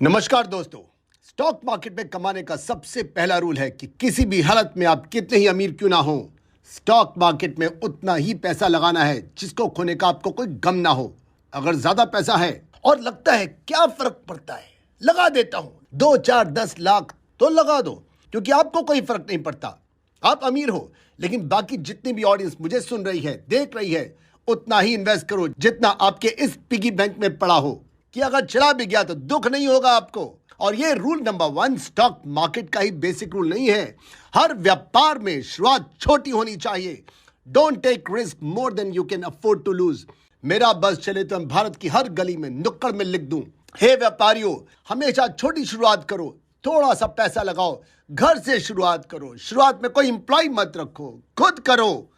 नमस्कार दोस्तों। Stock market में कमाने का सबसे पहला रूल है कि किसी भी हालत में आप कितने ही अमीर क्यों ना हो, स्टॉक मार्केट में उतना ही पैसा लगाना है जिसको खोने का आपको कोई गम ना हो। अगर ज्यादा पैसा है और लगता है क्या फर्क पड़ता है, लगा देता हूं 2 4 10 लाख, तो लगा दो, क्योंकि आपको कोई फर्क नहीं पड़ता। आप अमीर हो, लेकिन बाकी जितनी भी ऑडियंस मुझे सुन रही है, देख रही है, उतना ही इन्वेस्ट करो जितना आपके इस पिगी बैंक में पड़ा हो, कि अगर चला भी गया तो दुख नहीं होगा आपको। और ये रूल नंबर 1 स्टॉक मार्केट का ही बेसिक रूल नहीं है। हर व्यापार में शुरुआत छोटी होनी चाहिए। Don't take risk more than you can afford to lose. मेरा बस चले तो मैं भारत की हर गली में, नुक्कड़ में लिख दूं, हे व्यापारियों, हमेशा छोटी शुरुआत करो, थोड़ा सा पैसा लगाओ, घर से शुरुआत करो, शुरुआत में कोई एम्प्लॉय मत रखो, खुद करो।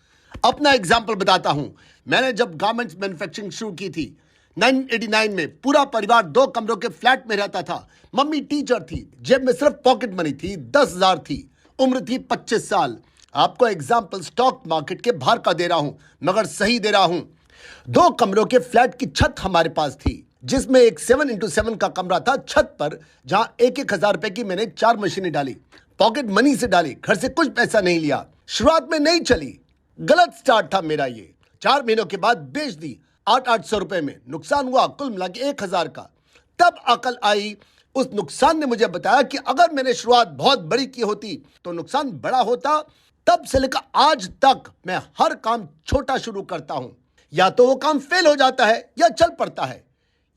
अपना एग्जाम्पल बताता हूं। मैंने जब गारमेंट्स मैन्युफैक्चरिंग शुरू की थी 1989 में, पूरा परिवार 2 कमरों के फ्लैट में रहता था। मम्मी टीचर थी, जेब में सिर्फ पॉकेट मनी थी, 10,000 थी, उम्र थी 25 साल। आपको एग्जाम्पल स्टॉक मार्केट के बाहर का दे रहा हूं, मगर सही दे रहा हूं। 2 कमरों के फ्लैट की छत हमारे पास थी, जिसमें एक 7x7 का कमरा था। छत पर जहां 1-1 हजार रुपए की मैंने 4 मशीनें डाली, पॉकेट मनी से डाली, घर से कुछ पैसा नहीं लिया। शुरुआत में नहीं चली, गलत स्टार्ट था मेरा ये। 4 महीनों के बाद बेच दी 800-800 रुपए में, नुकसान हुआ कुल मिला के 1,000 का। तब अकल आई, उस नुकसान ने मुझे बताया कि अगर मैंने शुरुआत बहुत बड़ी की होती तो नुकसान बड़ा होता। तब से लेकर आज तक मैं हर काम छोटा शुरू करता हूं। या तो वो काम फेल हो जाता है या चल पड़ता है,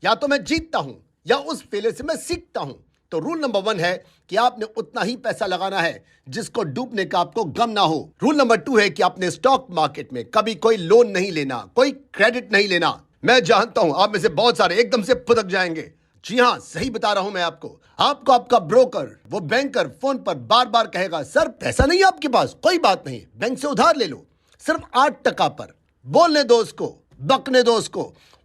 या तो मैं जीतता हूं या उस फेलियर से मैं सीखता हूं। तो रूल नंबर 1 है कि आपने उतना ही पैसा लगाना है जिसको डूबने का आपको गम ना हो। रूल नंबर 2 है कि आपने स्टॉक मार्केट में कभी कोई लोन नहीं लेना, कोई क्रेडिट नहीं लेना। मैं जानता हूं आप में से बहुत सारे एकदम से फुदक जाएंगे। जी हां, सही बता रहा हूं मैं आपको। आपको आपका ब्रोकर, वो बैंकर फोन पर बार बार कहेगा, सर पैसा नहीं है आपके पास, कोई बात नहीं, बैंक से उधार ले लो, सिर्फ 8% पर। बोलने दो उसको, बकने दो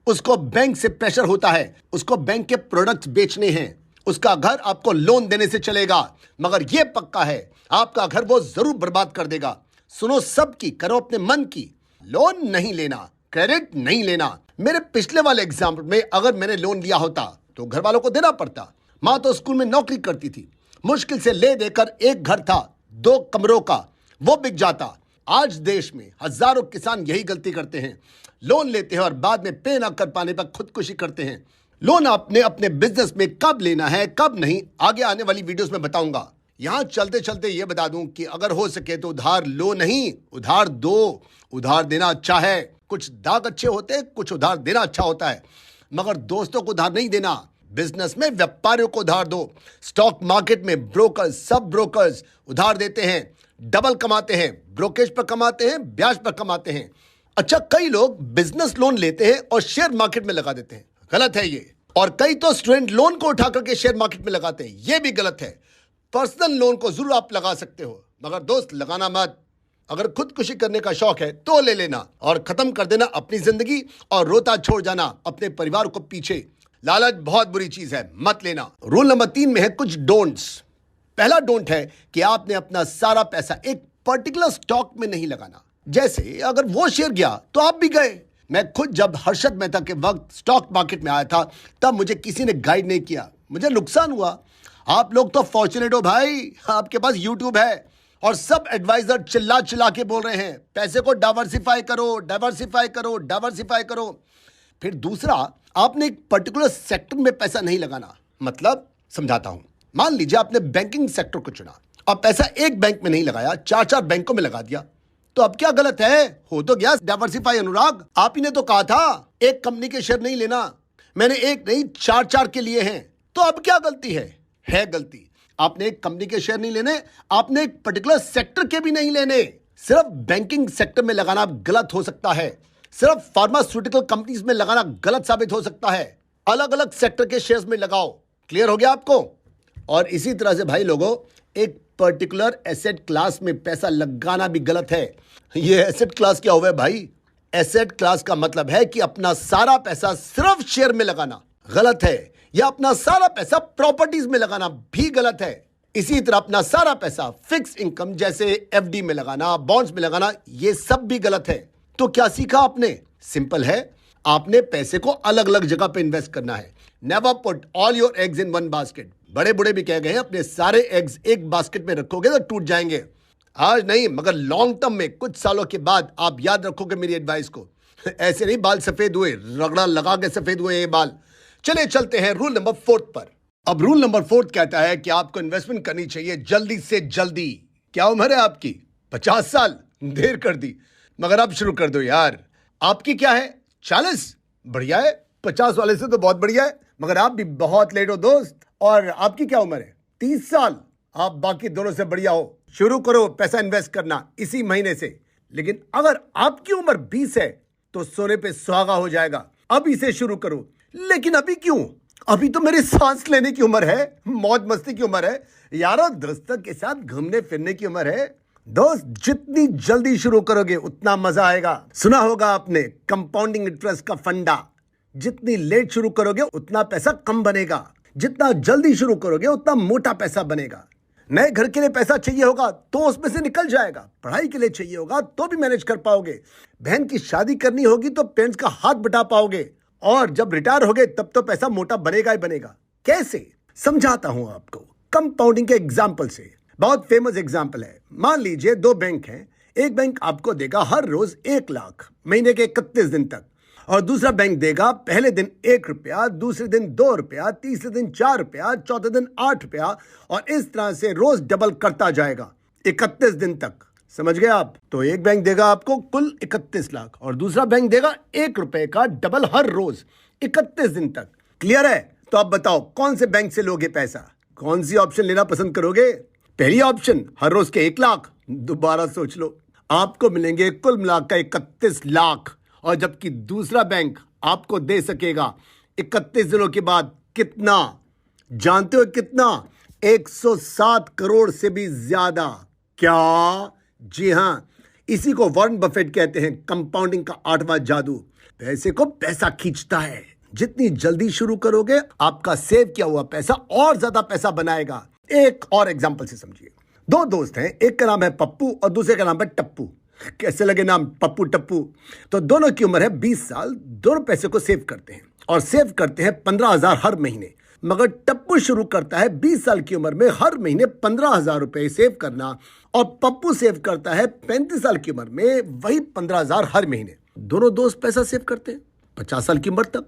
उसको बैंक से प्रेशर होता है, उसको बैंक के प्रोडक्ट्स बेचने हैं, उसका घर आपको लोन देने से चलेगा, मगर यह पक्का है आपका घर वो जरूर बर्बाद कर देगा। सुनो सबकी, करो अपने मन की। लोन नहीं लेना, क्रेडिट नहीं लेना। मेरे पिछले वाले एग्जाम्पल में अगर मैंने लोन लिया होता तो घर वालों को देना पड़ता। माँ तो स्कूल में नौकरी करती थी, मुश्किल से ले देकर एक घर था 2 कमरों का, वो बिक जाता। आज देश में हजारों किसान यही गलती करते हैं, लोन लेते हैं और बाद में पे ना कर पाने पर खुदकुशी करते हैं। लोन आपने अपने बिजनेस में कब लेना है, कब नहीं, आगे आने वाली वीडियोस में बताऊंगा। यहां चलते चलते ये बता दूं कि अगर हो सके तो उधार लो नहीं, उधार दो। उधार देना अच्छा है, कुछ दाग अच्छे होते हैं, कुछ उधार देना अच्छा होता है, मगर दोस्तों को उधार नहीं देना। बिजनेस में व्यापारियों को उधार दो। स्टॉक मार्केट में ब्रोकर्स, सब ब्रोकर्स उधार देते हैं, डबल कमाते हैं, ब्रोकेज पर कमाते हैं, ब्याज पर कमाते हैं। अच्छा, कई लोग बिजनेस लोन लेते हैं और शेयर मार्केट में लगा देते हैं, गलत है ये। और कई तो स्टूडेंट लोन को उठा करके शेयर मार्केट में लगाते हैं, ये भी गलत है। पर्सनल लोन को जरूर आप लगा सकते हो, मगर दोस्त लगाना मत। अगर खुदकुशी करने का शौक है तो ले लेना और खत्म कर देना अपनी जिंदगी, और रोता छोड़ जाना अपने परिवार को पीछे। लालच बहुत बुरी चीज है, मत लेना। रूल नंबर 3 में है कुछ डोंट्स। पहला डोंट है कि आपने अपना सारा पैसा एक पर्टिकुलर स्टॉक में नहीं लगाना। जैसे अगर वो शेयर गया तो आप भी गए। मैं खुद जब हर्षद मेहता के वक्त स्टॉक मार्केट में आया था, तब मुझे किसी ने गाइड नहीं किया, मुझे नुकसान हुआ। आप लोग तो फॉर्चुनेट हो भाई, आपके पास यूट्यूब है और सब एडवाइजर चिल्ला चिल्ला के बोल रहे हैं पैसे को डाइवर्सिफाई करो, डाइवर्सिफाई करो, डाइवर्सिफाई करो। फिर दूसरा, आपने एक पर्टिकुलर सेक्टर में पैसा नहीं लगाना। मतलब समझाता हूं, मान लीजिए आपने बैंकिंग सेक्टर को चुना और पैसा एक बैंक में नहीं लगाया, 4-4 बैंकों में लगा दिया, तो अब क्या गलत है? हो तो गया डाइवर्सिफाई। अनुराग, आप ही ने तो कहा था एक कंपनी के शेयर नहीं लेना, मैंने एक नहीं 4-4 के लिए हैं, तो अब क्या गलती है? है गलती। आपने एक कंपनी के शेयर नहीं लेने, आपने एक पर्टिकुलर सेक्टर के भी नहीं लेने। सिर्फ बैंकिंग सेक्टर में लगाना गलत हो सकता है, सिर्फ फार्मास्यूटिकल कंपनीज में लगाना गलत साबित हो सकता है। अलग अलग सेक्टर के शेयर्स में लगाओ। क्लियर हो गया आपको? और इसी तरह से भाई लोगों, एक पर्टिकुलर एसेट क्लास में पैसा लगाना भी गलत है। ये एसेट क्लास क्या हुआ है भाई? एसेट क्लास का मतलब है कि अपना सारा पैसा सिर्फ शेयर में लगाना गलत है, या अपना सारा पैसा प्रॉपर्टीज में लगाना भी गलत है। इसी तरह अपना सारा पैसा फिक्स इनकम जैसे एफडी में लगाना, बॉन्ड्स में लगाना, ये सब भी गलत है। तो क्या सीखा आपने? सिंपल है, आपने पैसे को अलग अलग जगह पे इन्वेस्ट करना है। Never put all your eggs in one basket. बड़े बूढ़े भी कह गए हैं अपने सारे एग्स एक बास्केट में रखोगे तो टूट जाएंगे। आज नहीं मगर लॉन्ग टर्म में कुछ सालों के बाद आप याद रखोगे मेरी एडवाइस को। ऐसे नहीं बाल सफेद हुए, रगड़ा लगा के सफेद हुए ये बाल। चले चलते हैं रूल नंबर 4 पर। अब रूल नंबर 4 कहता है कि आपको इन्वेस्टमेंट करनी चाहिए जल्दी से जल्दी। क्या उम्र है आपकी? 50 साल? देर कर दी, मगर अब शुरू कर दो यार। आपकी क्या है? 40? बढ़िया है, 50 वाले से तो बहुत बढ़िया है, मगर आप भी बहुत लेट हो दोस्त। और आपकी क्या उम्र है? 30 साल? आप बाकी दोनों से बढ़िया हो। शुरू करो पैसा इन्वेस्ट करना इसी महीने से। लेकिन अगर आपकी उम्र 20 है तो सोने पे सुहागा हो जाएगा। अभी से शुरू करो। लेकिन अभी क्यों? अभी तो मेरी सांस लेने की उम्र है, मौज मस्ती की उम्र है, यारों दोस्तों के साथ घूमने फिरने की उम्र है। दोस्त, जितनी जल्दी शुरू करोगे उतना मजा आएगा। सुना होगा आपने कंपाउंडिंग इंटरेस्ट का फंडा। जितनी लेट शुरू करोगे उतना पैसा कम बनेगा, जितना जल्दी शुरू करोगे उतना मोटा पैसा बनेगा। नए घर के लिए पैसा चाहिए होगा तो उसमें से निकल जाएगा, पढ़ाई के लिए चाहिए होगा तो भी मैनेज कर पाओगे, बहन की शादी करनी होगी तो पेरेंट्स का हाथ बटा पाओगे, और जब रिटायर होगे तब तो पैसा मोटा बनेगा ही बनेगा। कैसे? समझाता हूं आपको कंपाउंडिंग के एग्जाम्पल से। बहुत फेमस एग्जाम्पल है। मान लीजिए 2 बैंक हैं। एक बैंक आपको देगा हर रोज 1 लाख महीने के 31 दिन तक, और दूसरा बैंक देगा पहले दिन 1 रुपया, दूसरे दिन 2 रुपया, तीसरे दिन 4 रुपया, चौथे दिन 8 रुपया, और इस तरह से रोज डबल करता जाएगा 31 दिन तक। समझ गए आप? तो एक बैंक देगा आपको कुल 31 लाख और दूसरा बैंक देगा 1 रुपए का डबल हर रोज 31 दिन तक। क्लियर है? तो आप बताओ कौन से बैंक से लोगे पैसा? कौन सी ऑप्शन लेना पसंद करोगे? पहली ऑप्शन हर रोज के 1 लाख। दोबारा सोच लो, आपको मिलेंगे कुल मिलाकर 31 लाख, और जबकि दूसरा बैंक आपको दे सकेगा 31 दिनों के बाद कितना? जानते हो कितना? 107 करोड़ से भी ज्यादा। क्या? जी हां, इसी को वॉरेन बफेट कहते हैं कंपाउंडिंग का 8वां जादू। पैसे को पैसा खींचता है। जितनी जल्दी शुरू करोगे आपका सेव किया हुआ पैसा और ज्यादा पैसा बनाएगा। एक और एग्जांपल से समझिए। 2 दोस्त हैं, एक का नाम है पप्पू और दूसरे का नाम है टप्पू। कैसे लगे नाम पप्पू टप्पू? तो दोनों की उम्र है 20 साल। दोनों पैसे को सेव करते हैं और सेव करते हैं 15,000 हर महीने। मगर टप्पू शुरू करता है 20 साल की उम्र में हर महीने 15,000 रुपए सेव करना, और पप्पू सेव करता है 35 साल की उम्र में वही 15,000 हर महीने। दोनों दोस्त पैसा सेव करते हैं 50 साल की उम्र तक।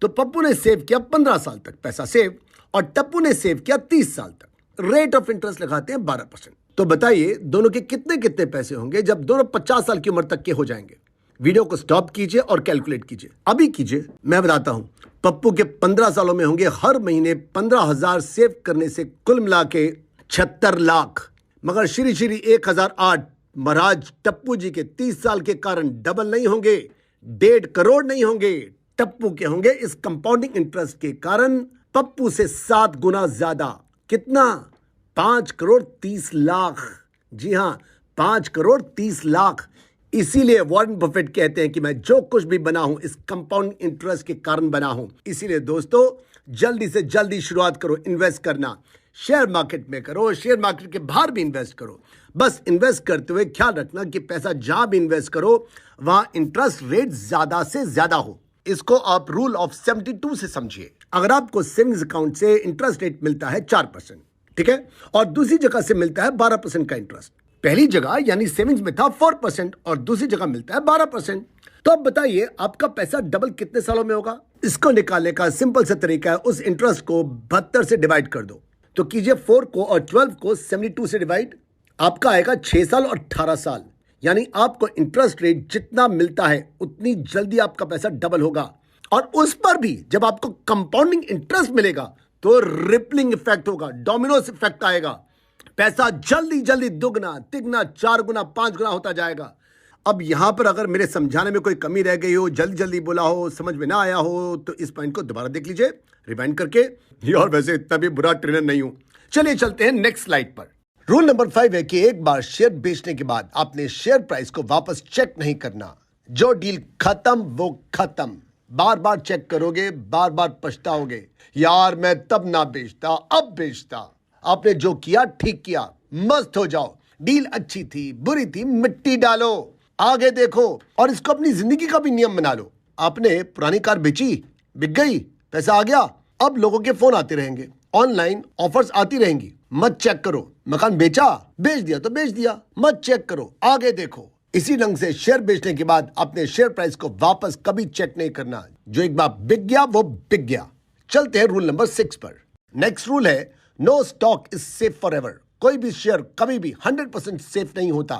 तो पप्पू ने सेव किया 15 साल तक पैसा सेव, और टप्पू ने सेव किया 30 साल तक। रेट ऑफ इंटरेस्ट लगाते हैं 12%। तो बताइए दोनों के कितने कितने पैसे होंगे जब दोनों 50 साल की उम्र तक के हो जाएंगे? वीडियो को स्टॉप कीजिए और कैलकुलेट कीजिए। अभी कीजिए, मैं बताता हूं। पप्पू के 15 सालों में होंगे हर महीने 15,000 सेव करने से कुल मिला के 76 लाख। मगर श्री श्री 1008 महाराज टप्पू जी के 30 साल के कारण डबल नहीं होंगे, 1.5 करोड़ नहीं होंगे। टप्पू के होंगे इस कंपाउंडिंग इंटरेस्ट के कारण पप्पू से 7 गुना ज्यादा। कितना? 5 करोड़ 30 लाख। जी हां, 5 करोड़ 30 लाख। इसीलिए वॉरेन बफेट कहते हैं कि मैं जो कुछ भी बना हूं इस कंपाउंड इंटरेस्ट के कारण बना हूं। इसीलिए दोस्तों, जल्दी से जल्दी शुरुआत करो इन्वेस्ट करना। शेयर मार्केट में करो, शेयर मार्केट के बाहर भी इन्वेस्ट करो। बस इन्वेस्ट करते हुए ख्याल रखना कि पैसा जहां भी इन्वेस्ट करो वहां इंटरेस्ट रेट ज्यादा से ज्यादा हो। इसको आप रूल ऑफ 72 से समझिए। अगर आपको सेविंग्स अकाउंट से इंटरेस्ट रेट मिलता है 4%, ठीक है, और दूसरी जगह से मिलता है 12% का इंटरेस्ट। पहली जगह यानी सेविंग्स में था 4% और दूसरी जगह मिलता है 12%। तो अब बताइए आपका पैसा डबल कितने सालों में होगा? इसको निकालने का सिंपल सा तरीका है, उस इंटरेस्ट को 72 से डिवाइड कर दो। तो कीजिए 4 को और 12 को 72 से डिवाइड। आपका आएगा 6 साल और 18 साल। यानी आपको इंटरेस्ट रेट जितना मिलता है उतनी जल्दी आपका पैसा डबल होगा। और उस पर भी जब आपको कंपाउंडिंग इंटरेस्ट मिलेगा तो रिपलिंग इफेक्ट होगा, डोमिनोस इफेक्ट आएगा। पैसा जल्दी जल्दी दुगना, तिगना, 4 गुना, 5 गुना होता जाएगा। अब यहां पर अगर मेरे समझाने में कोई कमी रह गई हो, जल्दी जल्दी बोला हो, समझ में ना आया हो, तो इस पॉइंट को दोबारा देख लीजिए रिवाइंड करके। और वैसे इतना भी बुरा ट्रेनर नहीं हूं। चलिए चलते हैं नेक्स्ट स्लाइड पर। रूल नंबर 5 है कि एक बार शेयर बेचने के बाद आपने शेयर प्राइस को वापस चेक नहीं करना। जो डील खत्म वो खत्म। बार बार चेक करोगे, बार बार पछताओगे, यार मैं तब ना बेचता, अब बेचता। आपने जो किया ठीक किया, मस्त हो जाओ। डील अच्छी थी, बुरी थी, मिट्टी डालो, आगे देखो और इसको अपनी जिंदगी का भी नियम बना लो। आपने पुरानी कार बेची, बिक गई, पैसा आ गया, अब लोगों के फोन आते रहेंगे, ऑनलाइन ऑफर्स आती रहेंगी, मत चेक करो, मकान बेचा, बेच दिया तो बेच दिया, मत चेक करो, आगे देखो। इसी ढंग से शेयर बेचने के बाद अपने शेयर प्राइस को वापस कभी चेक नहीं करना। जो एक बार बिक गया वो बिक गया। चलते हैं रूल नंबर 6 पर। नेक्स्ट रूल है no stock is safe forever. कोई भी शेयर कभी भी 100% सेफ नहीं होता।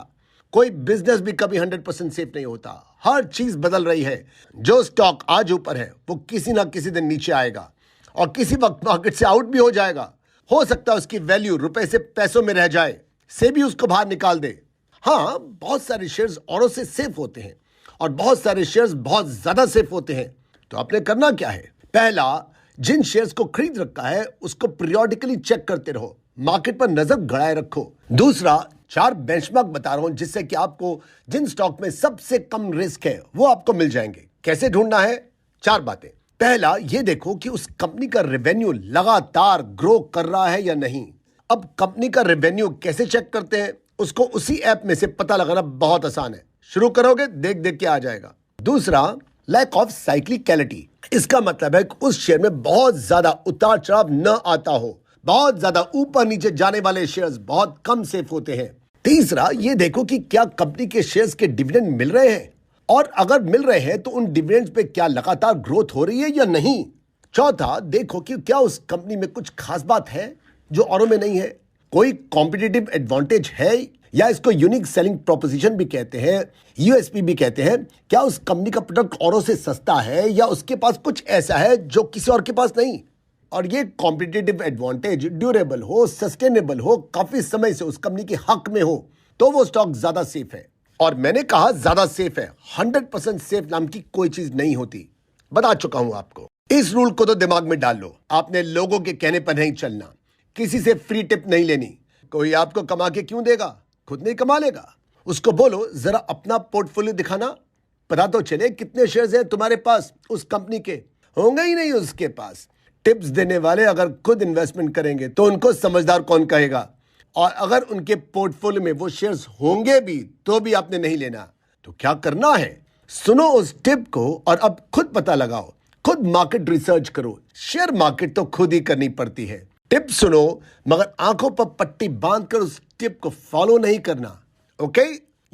कोई बिजनेस भी कभी 100% सेफ नहीं होता। हर चीज बदल रही है। जो स्टॉक आज ऊपर है वो किसी ना किसी दिन नीचे आएगा और किसी वक्त मार्केट से आउट भी हो जाएगा। हो सकता है उसकी वैल्यू रुपए से पैसों में रह जाए, से भी उसको बाहर निकाल दे। हाँ, बहुत सारे शेयर्स औरों से सेफ होते हैं और बहुत सारे शेयर्स बहुत ज्यादा सेफ होते हैं। तो आपने करना क्या है? पहला, जिन शेयर्स को खरीद रखा है उसको पीरियोडिकली चेक करते रहो, मार्केट पर नजर गड़ाए रखो। दूसरा, 4 बेंचमार्क बता रहा हूं जिससे कि आपको जिन स्टॉक में सबसे कम रिस्क है वो आपको मिल जाएंगे। कैसे ढूंढना है? 4 बातें। पहला, ये देखो कि उस कंपनी का रेवेन्यू लगातार ग्रो कर रहा है या नहीं। अब कंपनी का रेवेन्यू कैसे चेक करते हैं? उसको उसी ऐप में से पता लगाना बहुत आसान है। शुरू करोगे, देख देख के आ जाएगा। दूसरा, लैक ऑफ साइक्लिकलिटी। इसका मतलब है कि उस शेयर में बहुत ज्यादा उतार चढ़ाव न आता हो। बहुत ज्यादा ऊपर नीचे जाने वाले शेयर्स बहुत कम सेफ होते हैं। तीसरा, ये देखो कि क्या कंपनी के शेयर्स के डिविडेंड मिल रहे हैं और अगर मिल रहे हैं तो उन डिविडेंड्स पे क्या लगातार ग्रोथ हो रही है या नहीं। चौथा, देखो कि क्या उस कंपनी में कुछ खास बात है जो औरों में नहीं है। कोई कॉम्पिटिटिव एडवांटेज है या इसको यूनिक सेलिंग प्रोपोजिशन भी कहते हैं, यूएसपी भी कहते हैं। क्या उस कंपनी का प्रोडक्ट औरों से सस्ता है या उसके पास कुछ ऐसा है जो किसी और के पास नहीं। और ये कॉम्पिटिटिव एडवांटेज ड्यूरेबल हो, सस्टेनेबल हो, काफी समय से उस कंपनी के हक में हो, तो वो स्टॉक ज्यादा सेफ है। और मैंने कहा ज्यादा सेफ है। 100% सेफ नाम की कोई चीज नहीं होती, बता चुका हूं आपको। इस रूल को तो दिमाग में डाल लो। आपने लोगों के कहने पर नहीं चलना, किसी से फ्री टिप नहीं लेनी। कोई आपको कमा के क्यों देगा? खुद नहीं कमा लेगा। उसको बोलो जरा अपना पोर्टफोलियो दिखाना, पता तो चले कितने शेयर्स हैं तुम्हारे पास उस कंपनी के। होंगे ही नहीं उसके पास। टिप्स देने वाले अगर खुद इन्वेस्टमेंट करेंगे तो उनको समझदार कौन कहेगा? और अगर उनके पोर्टफोलियो में वो शेयर्स होंगे भी तो भी आपने नहीं लेना। तो क्या करना है? सुनो उस टिप को और अब खुद पता लगाओ, खुद मार्केट रिसर्च करो। शेयर मार्केट तो खुद ही करनी पड़ती है। टिप सुनो मगर आंखों पर पट्टी बांधकर उस टिप को फॉलो नहीं करना। ओके?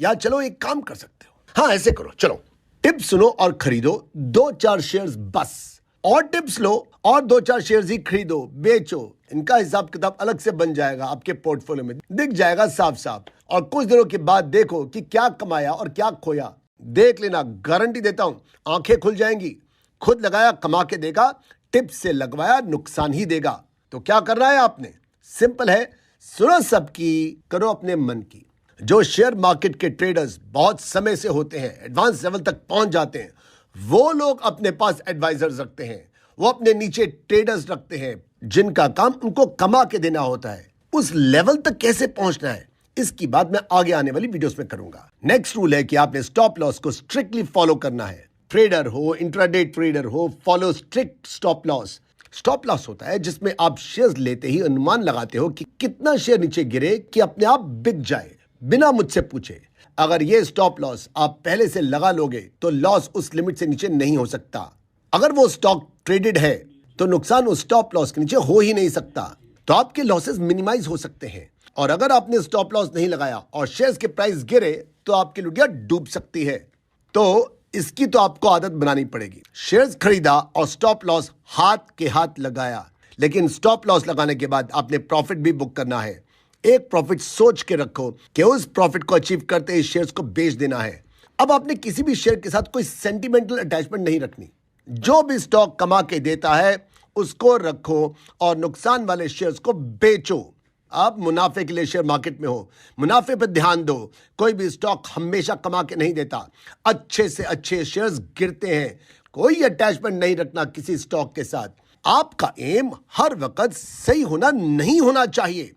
या चलो एक काम कर सकते हो, हाँ ऐसे करो, चलो टिप सुनो और खरीदो 2-4 शेयर्स बस, और टिप्स लो और 2-4 शेयर्स ही खरीदो, बेचो। इनका हिसाब किताब अलग से बन जाएगा, आपके पोर्टफोलियो में दिख जाएगा साफ साफ। और कुछ दिनों के बाद देखो कि क्या कमाया और क्या खोया। देख लेना, गारंटी देता हूं आंखें खुल जाएंगी। खुद लगाया कमा के देगा, टिप्स से लगवाया नुकसान ही देगा। तो क्या करना है आपने? सिंपल है, सुनो सबकी, करो अपने मन की। जो शेयर मार्केट के ट्रेडर्स बहुत समय से होते हैं, एडवांस लेवल तक पहुंच जाते हैं, वो लोग अपने पास एडवाइजर्स रखते हैं। वो अपने नीचे ट्रेडर्स रखते हैं जिनका काम उनको कमा के देना होता है। उस लेवल तक कैसे पहुंचना है इसकी बात मैं आगे आने वाली वीडियोस में करूंगा। नेक्स्ट रूल है कि आपने स्टॉप लॉस को स्ट्रिक्टली फॉलो करना है। ट्रेडर हो, इंट्राडे ट्रेडर हो, follow strict stop loss. Stop loss होता है जिसमें आप शेयर्स लेते ही अनुमान लगाते हो कि कितना शेयर नीचे गिरे कि अपने आप बिक जाए, बिना मुझसे पूछे। अगर ये स्टॉप लॉस आप पहले से लगा लोगे तो लॉस उस लिमिट से नीचे नहीं हो सकता। अगर वो स्टॉक ट्रेडेड है तो नुकसान उस स्टॉप लॉस के नीचे हो ही नहीं सकता, तो आपके लॉसेस मिनिमाइज हो सकते हैं। और अगर आपने स्टॉप लॉस नहीं लगाया और शेयर्स के प्राइस गिरे तो आपकी लुटिया डूब सकती है। तो इसकी तो आपको आदत बनानी पड़ेगी। शेयर्स खरीदा और स्टॉप लॉस हाथ के हाथ लगाया, लेकिन स्टॉप लॉस लगाने के बाद आपने प्रॉफिट भी बुक करना है। एक प्रॉफिट सोच के रखो कि उस प्रॉफिट को अचीव करते ही शेयर्स को बेच देना है। अब आपने किसी भी शेयर के साथ कोई सेंटिमेंटल अटैचमेंट नहीं रखनी। जो भी स्टॉक कमा के देता है उसको रखो और नुकसान वाले शेयर्स को बेचो। आप मुनाफे के लिए शेयर मार्केट में हो, मुनाफे पर ध्यान दो। कोई भी स्टॉक हमेशा कमा के नहीं देता, अच्छे से अच्छे शेयर्स गिरते हैं। कोई अटैचमेंट नहीं रखना किसी स्टॉक के साथ। आपका एम हर वक्त सही होना नहीं होना चाहिए।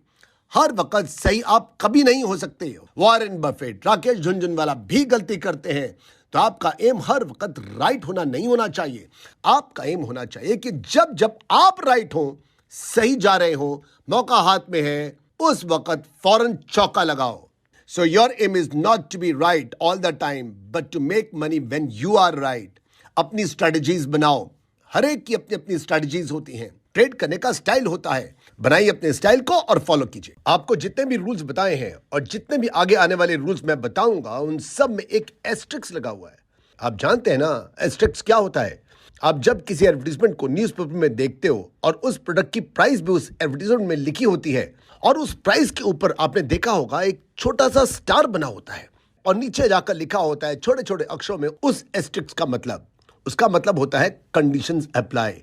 हर वक्त सही आप कभी नहीं हो सकते। वॉरेन बफेट, राकेश झुनझुनवाला भी गलती करते हैं। तो आपका एम हर वक्त राइट होना नहीं होना चाहिए। आपका एम होना चाहिए कि जब जब आप राइट हो, सही जा रहे हो, मौका हाथ में है, उस वक्त फौरन चौका लगाओ। So your aim is not to be right all the time but to make money when you are right. अपनी स्ट्रेटजीज बनाओ, हर एक की अपनी अपनी स्ट्रेटजीज होती हैं, ट्रेड करने का स्टाइल होता है। बनाइए अपने स्टाइल को और फॉलो कीजिए। आपको जितने भी रूल्स बताए हैं और जितने भी आगे आने वाले रूल्स मैं बताऊंगा, उन सब में एक एस्ट्रिक्स लगा हुआ है। आप जानते हैं ना एस्ट्रिक्स क्या होता है? आप जब किसी एडवर्टीजमेंट को न्यूज़पेपर में देखते हो और उस प्रोडक्ट की प्राइस भी उस एडवर्टीजमेंट में लिखी होती है और उस प्राइस के ऊपर आपने देखा होगा एक छोटा सा स्टार बना होता है और नीचे जाकर लिखा होता है छोटे छोटे अक्षरों में उस एस्ट्रिक्स का मतलब। उसका मतलब होता है कंडीशंस अप्लाई।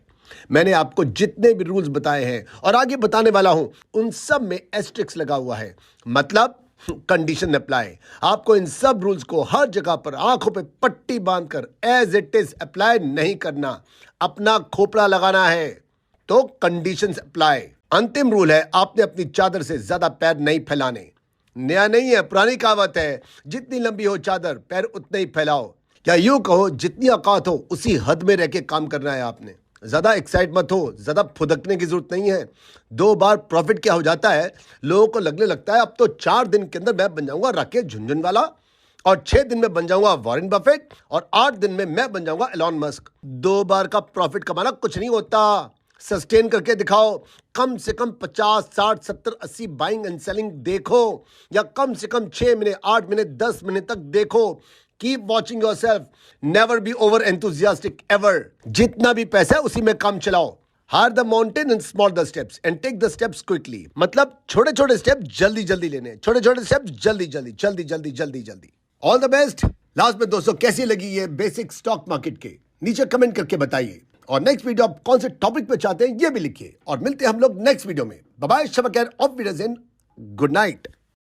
मैंने आपको जितने भी रूल्स बताए हैं और आगे बताने वाला हूं, उन सब में एस्ट्रिक्स लगा हुआ है, मतलब कंडीशन अप्लाई। आपको इन सब रूल्स को हर जगह पर आंखों पे पट्टी बांधकर एज इट इज अप्लाई नहीं करना, अपना खोपड़ा लगाना है। तो कंडीशंस अप्लाई। अंतिम रूल है, आपने अपनी चादर से ज्यादा पैर नहीं फैलाने। नया नहीं है, पुरानी कहावत है, जितनी लंबी हो चादर पैर उतने ही फैलाओ। या यूं कहो, जितनी औकात हो उसी हद में रह के काम करना है आपने। ज्यादा एक्साइट मत हो, ज्यादा फुदकने की जरूरत नहीं है। 2 बार प्रॉफिट क्या हो जाता है, लोगों को लगने लगता है अब तो 4 दिन के अंदर मैं बन जाऊंगा राकेश झुनझुनवाला, और 6 दिन में बन जाऊंगा वॉरेन बफेट, और 8 दिन में मैं बन जाऊंगा एलॉन मस्क। 2 बार का प्रॉफिट कमाना कुछ नहीं होता। सस्टेन करके दिखाओ। कम से कम 50, 60, 70, 80 बाइंग एंड सेलिंग देखो, या कम से कम 6 महीने, 8 महीने, 10 महीने तक देखो। Keep watching yourself, never be over enthusiastic ever. जितना भी पैसा है उसी में काम चलाओ। हार the mountain and small the steps and take the steps quickly. मतलब छोटे छोटे स्टेप जल्दी जल्दी लेने, छोटे छोटे स्टेप्स जल्दी जल्दी जल्दी जल्दी जल्दी जल्दी। All the best. लास्ट में दोस्तों, कैसी लगी ये बेसिक स्टॉक मार्केट के, नीचे कमेंट करके बताइए। और नेक्स्ट वीडियो आप कौन से टॉपिक पे चाहते हैं ये भी लिखिए। और मिलते हैं हम लोग नेक्स्ट वीडियो में। बाय बाय, शब खैर, ऑफ विडर्स, गुड नाइट।